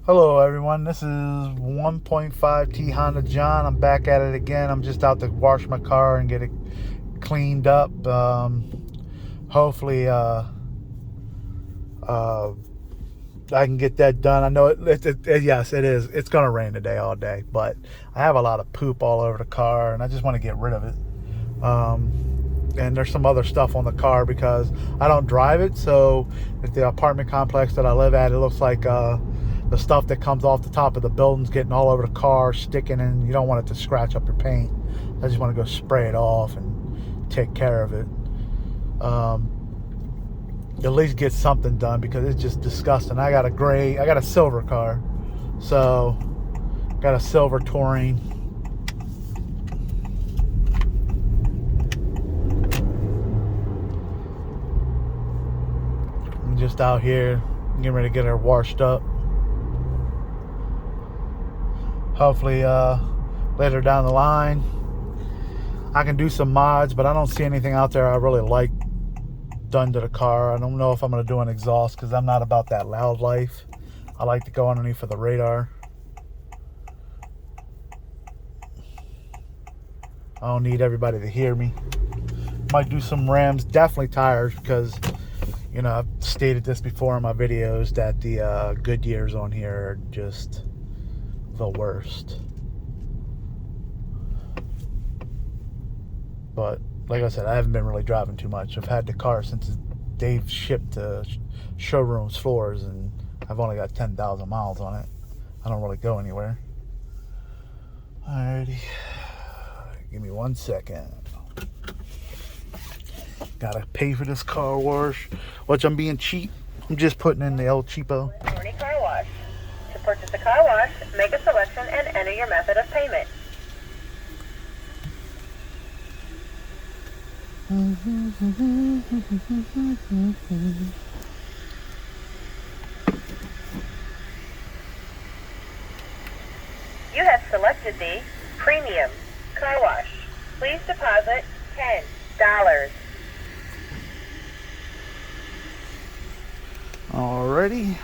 Hello everyone, this is 1.5T Honda John. I'm back at it again. I'm just out to wash my car and get it cleaned up. Hopefully I can get that done. I know yes, it is. It's going to rain today all day, but I have a lot of poop all over the car and I just want to get rid of it. And there's some other stuff on the car because I don't drive it, so at the apartment complex that I live at, it looks like the stuff that comes off the top of the building's getting all over the car, sticking, and you don't want it to scratch up your paint. I just want to go spray it off and take care of it. At least get something done because it's just disgusting. I got a silver car, so got a silver touring. I'm just out here getting ready to get her washed up. Hopefully later down the line I can do some mods, but I don't see anything out there I really like done to the car. I don't know if I'm going to do an exhaust because I'm not about that loud life. I like to go underneath of the radar. I don't need everybody to hear me. Might do some rims, definitely tires, because you know I've stated this before in my videos that the Goodyears on here are just the worst. But like I said, I haven't been really driving too much. I've had the car since they've shipped to showrooms floors, and I've only got 10,000 miles on it. I don't really go anywhere. Alrighty, give me 1 second. Gotta pay for this car wash, which I'm being cheap. I'm just putting in the El Cheapo. Morning car wash. To purchase a car wash, make a selection and enter your method of payment. You have selected the Premium Car Wash. Please deposit $10. Alrighty.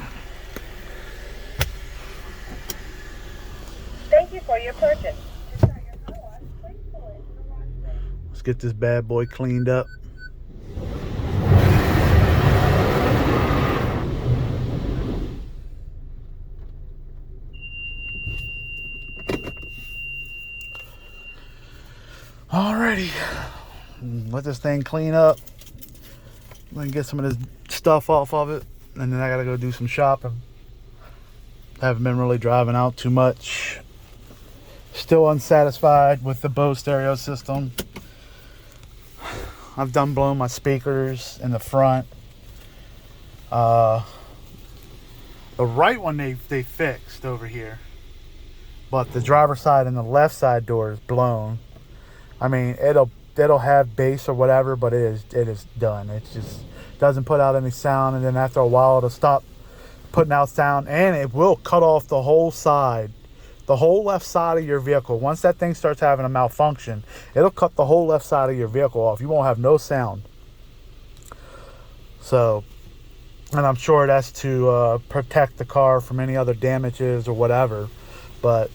Thank you for your purchase. To start your car wash, please pull into the wash bay. Let's get this bad boy cleaned up. Alrighty. Let this thing clean up. Let me get some of this stuff off of it. And then I gotta go do some shopping. Haven't been really driving out too much. Still unsatisfied with the Bose stereo system. I've done blown my speakers in the front. The right one they fixed over here, but the driver's side and the left side door is blown. I mean, it'll have bass or whatever, but it is done. It just doesn't put out any sound, and then after a while it'll stop putting out sound, and it will cut off the whole side. The whole left side of your vehicle. Once that thing starts having a malfunction, it'll cut the whole left side of your vehicle off. You won't have no sound. So, and I'm sure that's to protect the car from any other damages or whatever. But,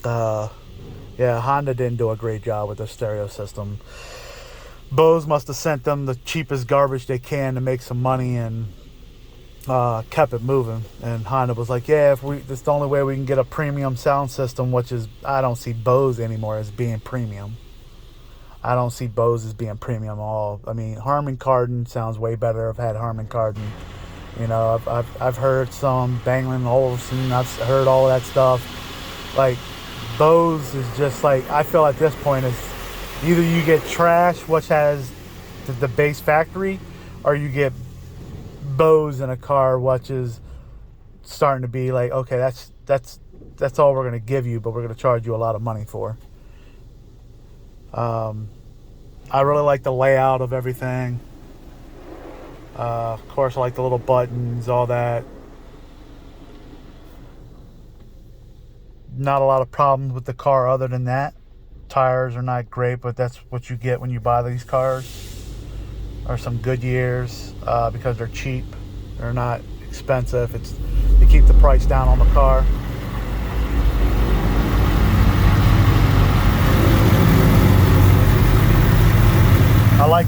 yeah, Honda didn't do a great job with their stereo system. Bose must have sent them the cheapest garbage they can to make some money and kept it moving. And Honda was like, yeah, that's the only way we can get a premium sound system, which is, I don't see Bose anymore as being premium. I don't see Bose as being premium at all. I mean, Harman Kardon sounds way better. I've had Harman Kardon. You know, I've heard some Bang & Olufsen. I've heard all of that stuff. Like, Bose is just like, I feel at this point is either you get trash, which has the base factory, or you get Bose in a car, which is starting to be like, okay, that's all we're going to give you, but we're going to charge you a lot of money for. I really like the layout of everything. Of course, I like the little buttons, all that. Not a lot of problems with the car other than that. Tires are not great, but that's what you get when you buy these cars. Or some Goodyears, because they're cheap. They're not expensive. They keep the price down on the car. I like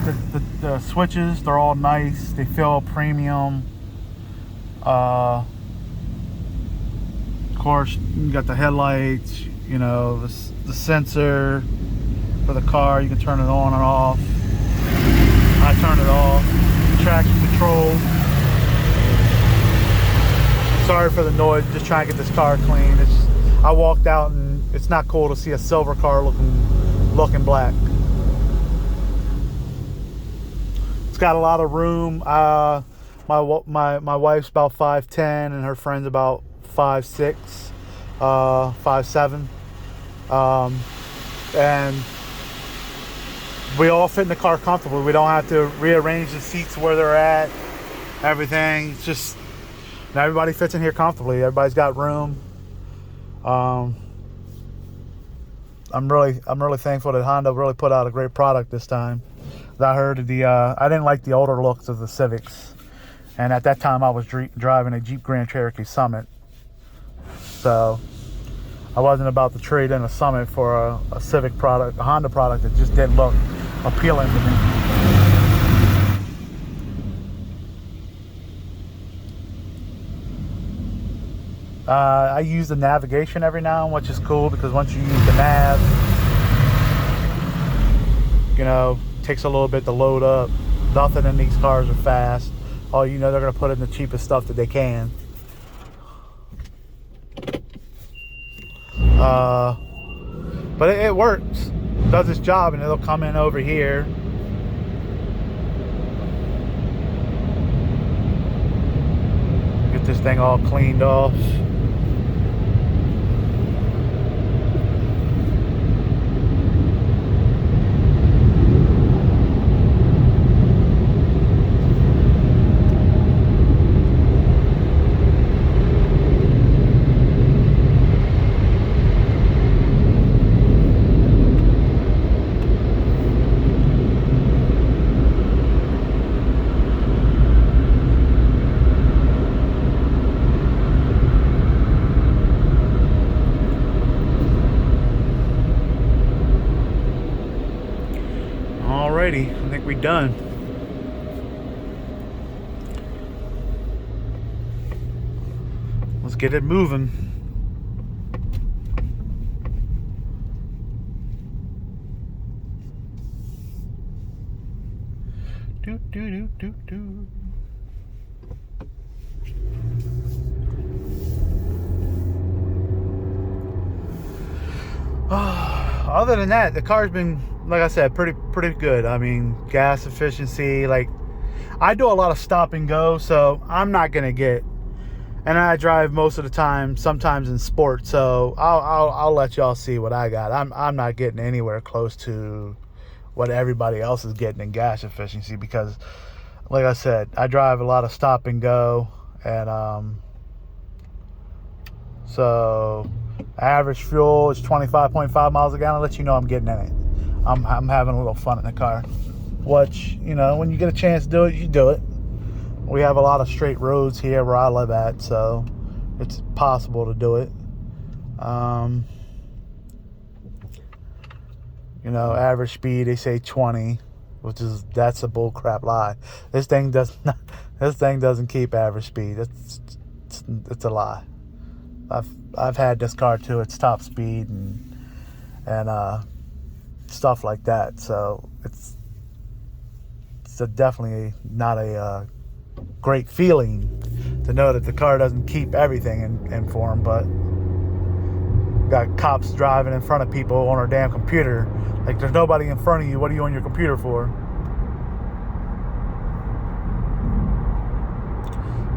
the switches. They're all nice. They feel premium. Of course, you got the headlights, you know, the sensor for the car. You can turn it on and off. I turn it off. Traction control. Sorry for the noise. Just trying to get this car clean. I walked out and it's not cool to see a silver car looking black. It's got a lot of room. My wife's about 5'10" and her friend's about 5'6", 5'7", and we all fit in the car comfortably. We don't have to rearrange the seats where they're at. Everything. It's just everybody fits in here comfortably. Everybody's got room. I'm really thankful that Honda really put out a great product this time. I heard I didn't like the older looks of the Civics, and at that time I was driving a Jeep Grand Cherokee Summit, so I wasn't about to trade in a Summit for a Civic product, a Honda product that just didn't look appealing to me. I use the navigation every now and then, which is cool because once you use the nav, you know, takes a little bit to load up. Nothing in these cars are fast. Oh, you know, they're gonna put in the cheapest stuff that they can. But it works. It does its job, and it'll come in over here. Get this thing all cleaned off. Alrighty, I think we're done. Let's get it moving. Do do do do do. Other than that, the car's been, like I said, pretty good. I mean, gas efficiency, like, I do a lot of stop and go, so I'm not gonna get, and I drive most of the time, sometimes in sport, so I'll let y'all see what I got. I'm not getting anywhere close to what everybody else is getting in gas efficiency because, like I said, I drive a lot of stop and go, and so average fuel is 25.5 miles a gallon. Let you know I'm getting in it. I'm having a little fun in the car, which, you know, when you get a chance to do it, you do it. We have a lot of straight roads here where I live at, so it's possible to do it. You know, average speed, they say 20, that's a bull crap lie. This thing doesn't keep average speed. It's a lie. I've had this car to its top speed and stuff like that, so it's definitely not a great feeling to know that the car doesn't keep everything in form. But got cops driving in front of people on their damn computer. Like, there's nobody in front of you. What are you on your computer for?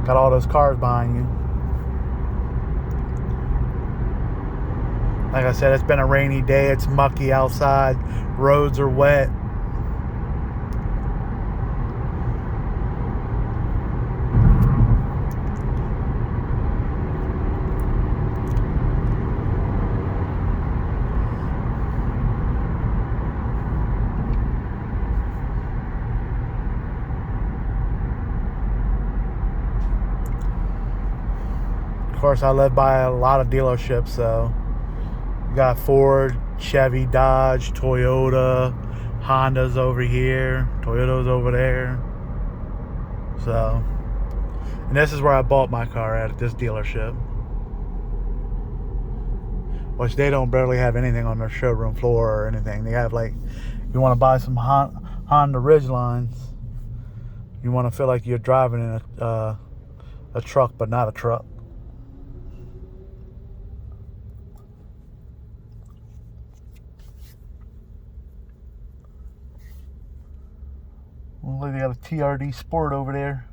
Got all those cars behind you. Like I said, it's been a rainy day. It's mucky outside. Roads are wet. Of course, I live by a lot of dealerships, so you got Ford, Chevy, Dodge, Toyota, Honda's over here, Toyota's over there. So, and this is where I bought my car at this dealership, which they don't barely have anything on their showroom floor or anything. They have, like, if you want to buy some Honda Ridgelines, you want to feel like you're driving in a truck, but not a truck. Well, they got a TRD Sport over there.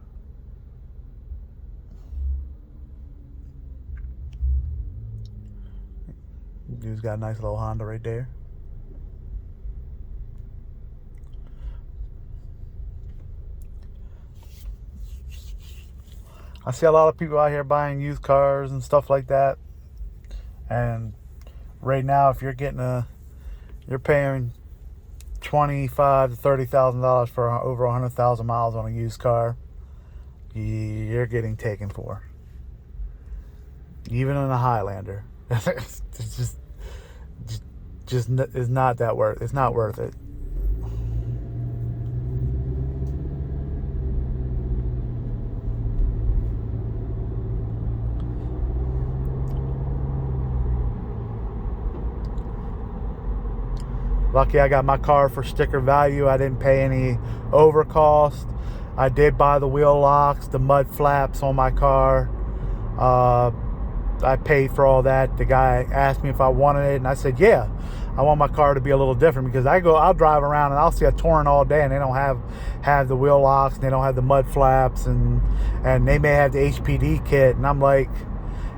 Dude's got a nice little Honda right there. I see a lot of people out here buying used cars and stuff like that. And right now, if you're paying $25,000 to $30,000 for over 100,000 miles on a used car, you're getting taken for. Even in a Highlander, it's just is not that worth. It's not worth it. Lucky I got my car for sticker value. I didn't pay any overcost. I did buy the wheel locks, the mud flaps on my car. I paid for all that. The guy asked me if I wanted it, and I said, yeah, I want my car to be a little different, because I'll drive around and I'll see a Touring all day and they don't have the wheel locks, and they don't have the mud flaps, and they may have the HPD kit. And I'm like,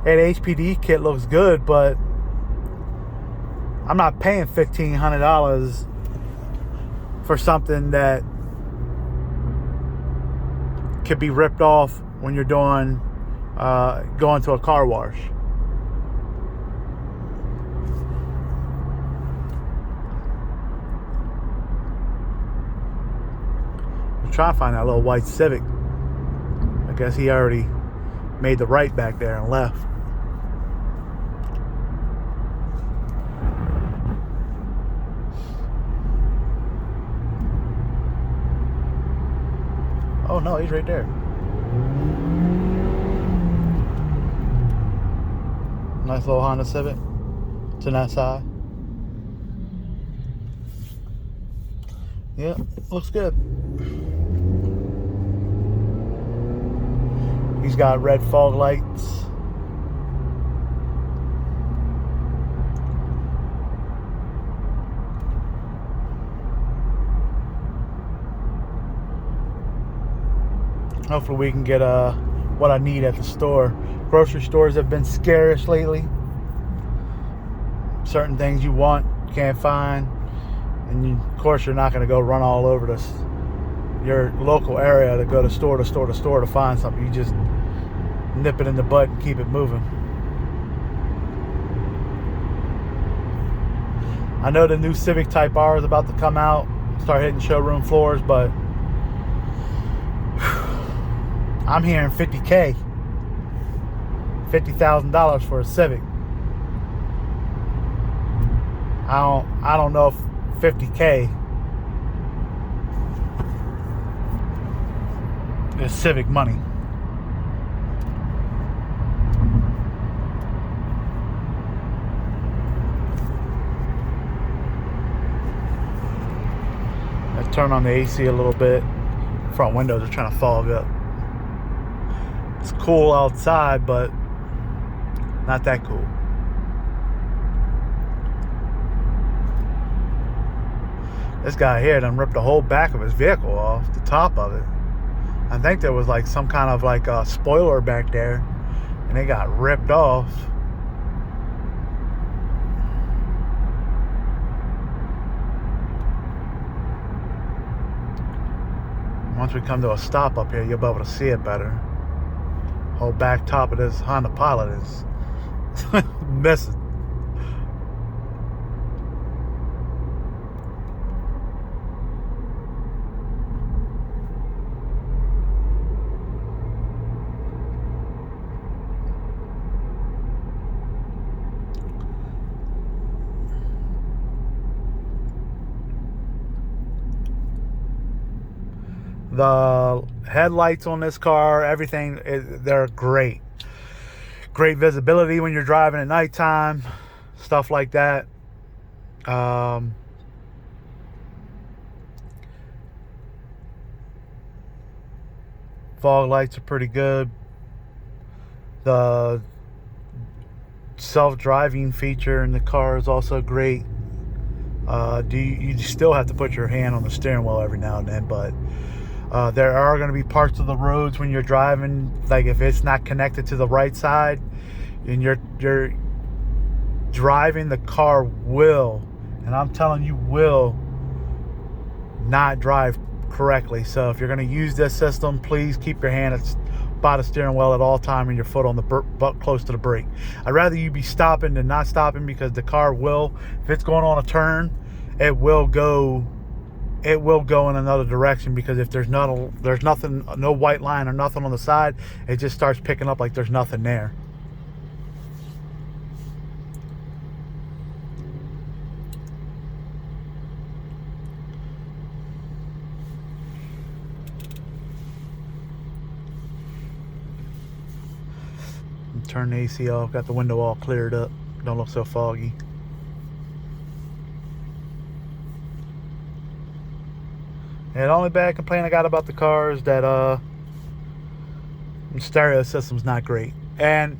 hey, the HPD kit looks good, but I'm not paying $1,500 for something that could be ripped off when you're going to a car wash. I'm trying to find that little white Civic. I guess he already made the right back there and left. Oh no, he's right there. Nice little Honda Civic. It's an SI. Yeah, looks good. He's got red fog lights. Hopefully we can get what I need at the store. Grocery stores have been scarce lately. Certain things you want, can't find. And of course you're not going to go run all over your local area to go to store to store to store to find something. You just nip it in the bud and keep it moving. I know the new Civic Type R is about to come out, start hitting showroom floors, but I'm hearing $50,000, $50,000 for a Civic. I don't know if $50,000 is Civic money. Let's turn on the AC a little bit. Front windows are trying to fog up. It's cool outside, but not that cool. This guy here done ripped the whole back of his vehicle off, the top of it. I think there was like some kind of like a spoiler back there, and it got ripped off. Once we come to a stop up here, you'll be able to see it better. Whole back top of this Honda Pilot is missing. The headlights on this car, everything, they're great. Great visibility when you're driving at nighttime, stuff like that. Fog lights are pretty good. The self-driving feature in the car is also great. You still have to put your hand on the steering wheel every now and then, but there are going to be parts of the roads when you're driving, like if it's not connected to the right side and you're driving, the car will, and I'm telling you, will not drive correctly. So if you're going to use this system, please keep your hand by the steering wheel at all time and your foot on the butt close to the brake. I'd rather you be stopping than not stopping, because the car will, if it's going on a turn, it will go in another direction, because if there's nothing, no white line or nothing on the side, it just starts picking up like there's nothing there. Turn the AC off, got the window all cleared up, don't look so foggy. And the only bad complaint I got about the car is that the stereo system's not great. And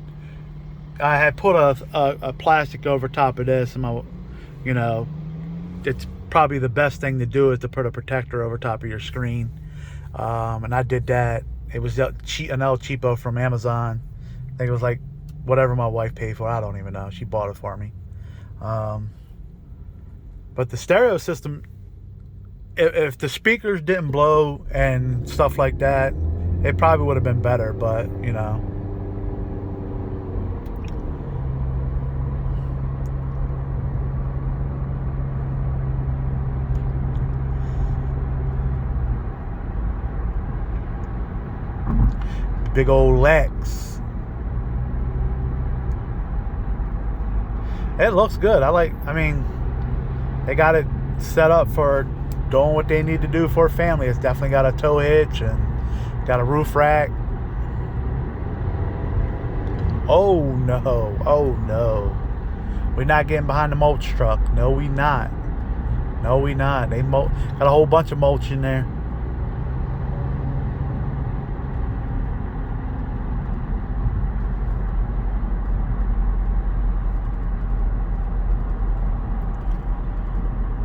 I had put a plastic over top of this, and it's probably the best thing to do is to put a protector over top of your screen. And I did that. It was an El Cheapo from Amazon. I think it was like whatever my wife paid for. I don't even know. She bought it for me. But the stereo system, if the speakers didn't blow and stuff like that, it probably would have been better. But, big old Lex. It looks good. They got it set up for doing what they need to do for a family. It's definitely got a tow hitch and got a roof rack. Oh no. We're not getting behind the mulch truck. No, we not. They got a whole bunch of mulch in there.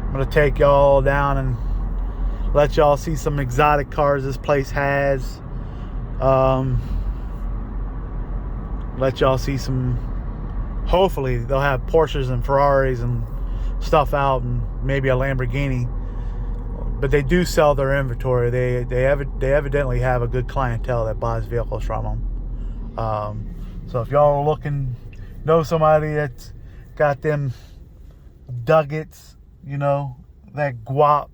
I'm going to take y'all down and let y'all see some exotic cars this place has. Let y'all see some, hopefully they'll have Porsches and Ferraris and stuff out, and maybe a Lamborghini. But they do sell their inventory. They evidently have a good clientele that buys vehicles from them. So if y'all are looking, know somebody that's got them Duggets, that guap,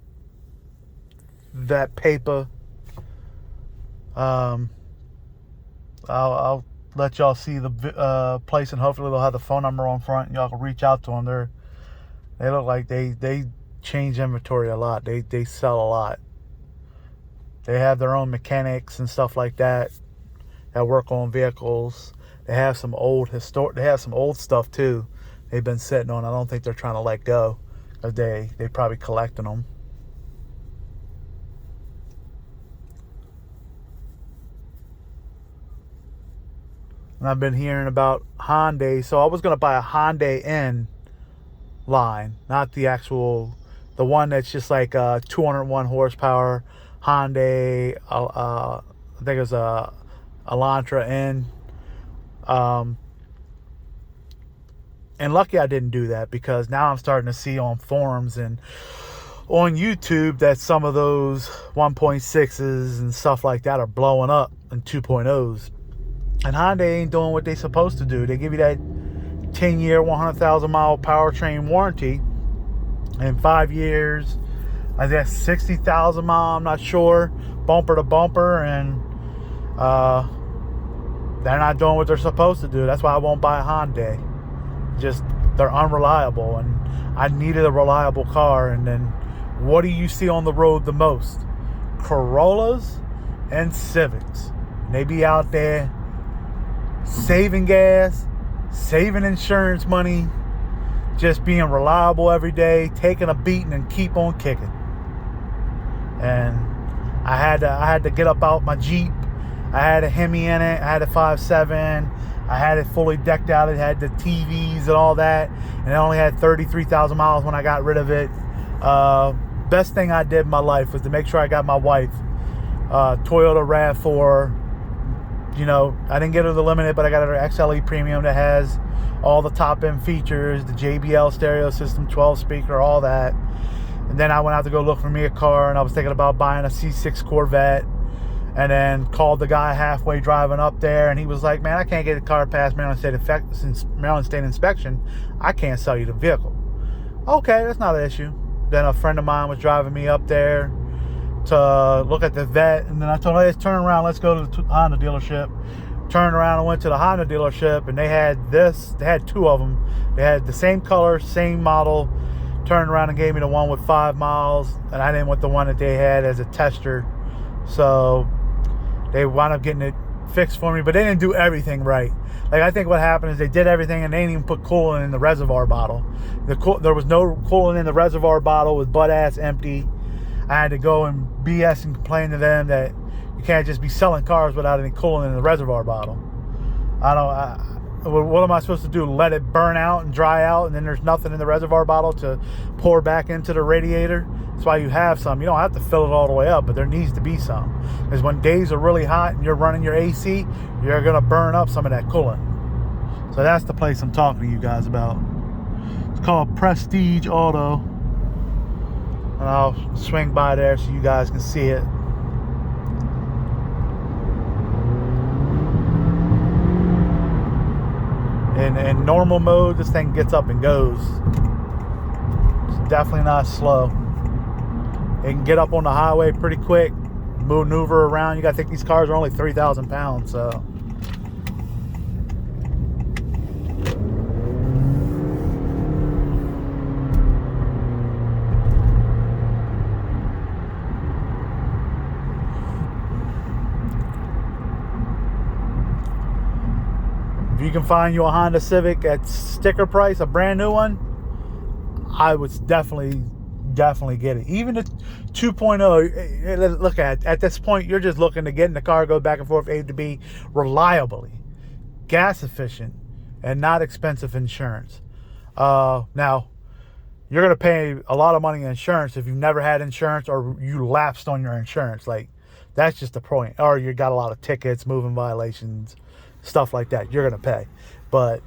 that paper, I'll let y'all see the place, and hopefully they'll have the phone number on front and y'all can reach out to them. They look like they change inventory a lot. They sell a lot. They have their own mechanics and stuff like that work on vehicles. They have some old stuff too they've been sitting on. I don't think they're trying to let go, because they probably collecting them. And I've been hearing about Honda, so I was going to buy a Honda N line, not the one that's just like 201 horsepower Honda. I think it was a Elantra N. And lucky I didn't do that, because now I'm starting to see on forums and on YouTube that some of those 1.6s and stuff like that are blowing up in 2.0s. And Honda ain't doing what they're supposed to do. They give you that 10-year, 100,000 mile powertrain warranty. In 5 years, I guess 60,000 mile, I'm not sure, bumper to bumper. And they're not doing what they're supposed to do. That's why I won't buy a Honda. Just, they're unreliable, and I needed a reliable car. And then what do you see on the road the most? Corollas and Civics. And they be out there saving gas, saving insurance money, just being reliable every day, taking a beating and keep on kicking. And I had to get up out my Jeep. I had a Hemi in it. I had a 5.7. I had it fully decked out. It had the TVs and all that. And it only had 33,000 miles when I got rid of it. Best thing I did in my life was to make sure I got my wife Toyota RAV4. You know, I didn't get her the Limited, but I got her XLE Premium that has all the top end features, the JBL stereo system, 12 speaker, all that. And then I went out to go look for me a car, and I was thinking about buying a C6 Corvette. And then called the guy halfway driving up there, and he was like, man, I can't get the car past Maryland State inspection. I can't sell you the vehicle. Okay, that's not an issue. Then a friend of mine was driving me up there to look at the vet, and then I told him, let's turn around, let's go to the Honda dealership. Turned around and went to the Honda dealership, and they had two of them. They had the same color, same model. Turned around and gave me the one with 5 miles, and I didn't want the one that they had as a tester. So they wound up getting it fixed for me, but they didn't do everything right. Like, I think what happened is they did everything and they didn't even put coolant in the reservoir bottle. There was no coolant in the reservoir bottle. It was butt ass empty. I had to go and BS and complain to them that you can't just be selling cars without any coolant in the reservoir bottle. What am I supposed to do? Let it burn out and dry out, and then there's nothing in the reservoir bottle to pour back into the radiator? That's why you have some. You don't have to fill it all the way up, but there needs to be some. Because when days are really hot and you're running your AC, you're going to burn up some of that coolant. So that's the place I'm talking to you guys about. It's called Prestige Auto. And I'll swing by there so you guys can see it. In normal mode, this thing gets up and goes. It's definitely not slow. It can get up on the highway pretty quick, maneuver around. You got to think these cars are only 3,000 pounds, so. If you can find you a Honda Civic at sticker price, a brand new one, I would definitely get it. Even the 2.0, look at this point, you're just looking to get in the car, go back and forth A to B reliably, gas efficient, and not expensive insurance. Now, you're going to pay a lot of money in insurance if you've never had insurance or you lapsed on your insurance. Like, that's just the point. Or you got a lot of tickets, moving violations, stuff like that. You're going to pay. But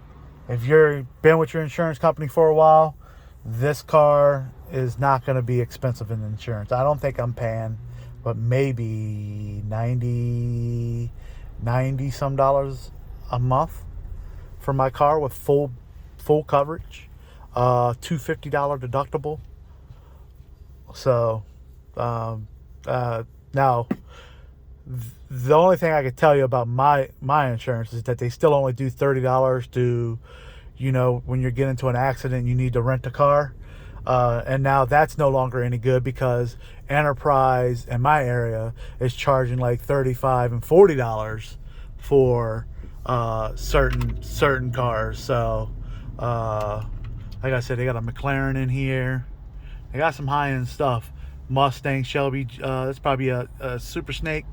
if you've been with your insurance company for a while, this car is not going to be expensive in insurance. I don't think I'm paying, but maybe $90 some dollars a month for my car with full coverage, $250 deductible. So now the only thing I could tell you about my insurance is that they still only do $30 to, you know, when you're getting into an accident, you need to rent a car. And now that's no longer any good because Enterprise in my area is charging like $35 and $40 for certain cars. So like I said, they got a McLaren in here. They got some high-end stuff. Mustang, Shelby, that's probably a Super Snake,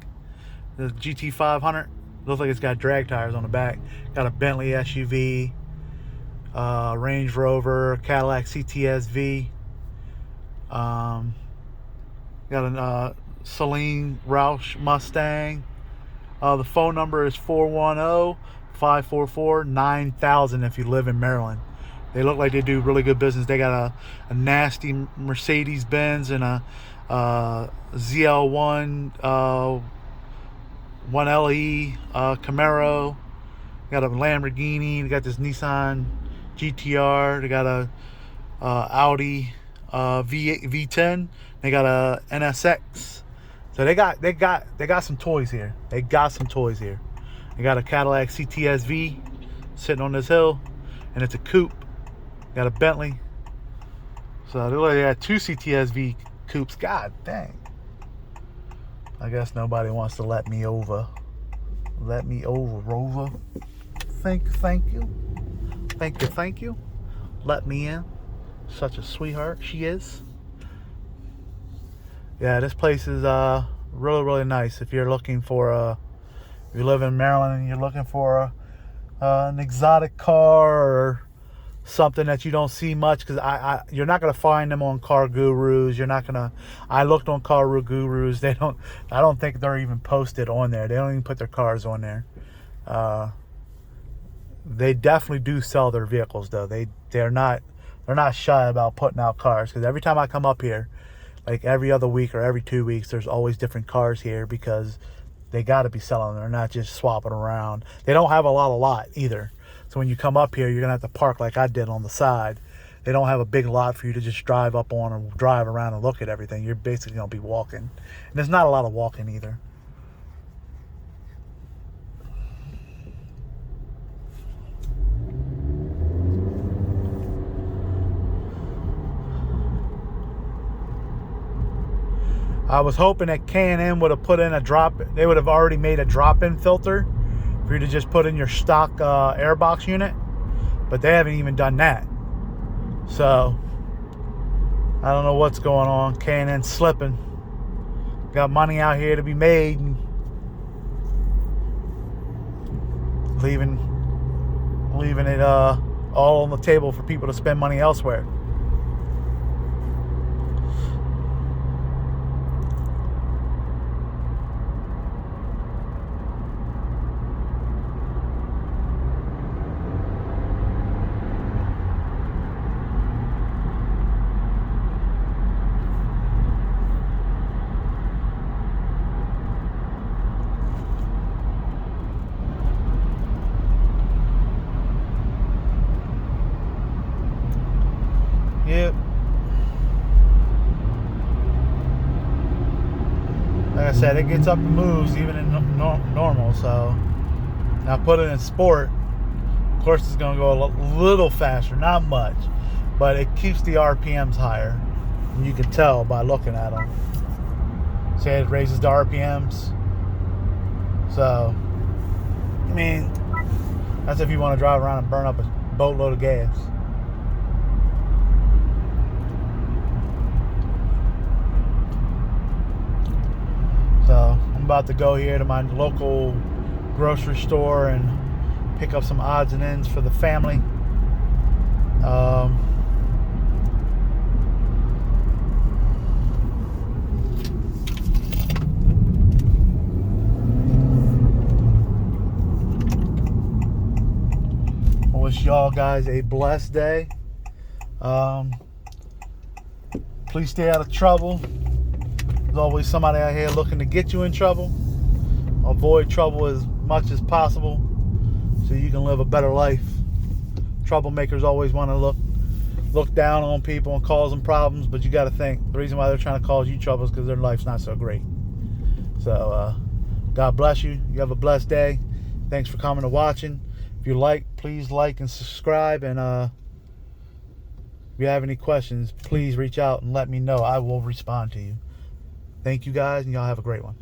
the GT500. Looks like it's got drag tires on the back. Got a Bentley SUV, Range Rover, Cadillac CTS-V. Got a Celine Roush Mustang. The phone number is 410-544-9000 if you live in Maryland. They look like they do really good business. They got a nasty Mercedes-Benz and a ZL1 1LE Camaro. Got a Lamborghini. They got this Nissan GTR. They got a Audi V10. They got a NSX. So they got some toys here. They got a Cadillac CTS-V sitting on this hill, and it's a coupe. Got a Bentley. So they got two CTS-V coupes. God dang. I guess nobody wants to let me over. Let me over, Rover. Thank you. Thank you. Let me in. Such a sweetheart she is. Yeah, this place is really, really nice. If you're looking for if you live in Maryland and you're looking for an exotic car or something that you don't see much, because you're not gonna find them on Car Gurus. You're not gonna. I looked on Car Gurus. I don't think they're even posted on there. They don't even put their cars on there. They definitely do sell their vehicles though. They're not shy about putting out cars, because every time I come up here, like every other week or every 2 weeks, there's always different cars here, because they got to be selling them. They're not just swapping around. They don't have a lot either. So when you come up here, you're going to have to park like I did on the side. They don't have a big lot for you to just drive up on or drive around and look at everything. You're basically going to be walking. And there's not a lot of walking either. I was hoping that K&N would have put in they would have already made a drop-in filter for you to just put in your stock airbox unit, but they haven't even done that. So I don't know what's going on. K&N slipping. Got money out here to be made and leaving it all on the table for people to spend money elsewhere. Yep. Like I said, it gets up and moves even in normal. So now put it in sport. Of course, it's going to go a little faster, not much, but it keeps the RPMs higher. And you can tell by looking at them. See, it raises the RPMs. So, I mean, that's if you want to drive around and burn up a boatload of gas. So I'm about to go here to my local grocery store and pick up some odds and ends for the family. I wish y'all guys a blessed day. Please stay out of trouble. There's always somebody out here looking to get you in trouble. Avoid trouble as much as possible so you can live a better life. Troublemakers always want to look down on people and cause them problems, but you got to think the reason why they're trying to cause you trouble is because their life's not so great. So God bless you. You have a blessed day. Thanks for coming and watching. If you please like and subscribe, and if you have any questions, please reach out and let me know. I will respond to you. Thank you guys, and y'all have a great one.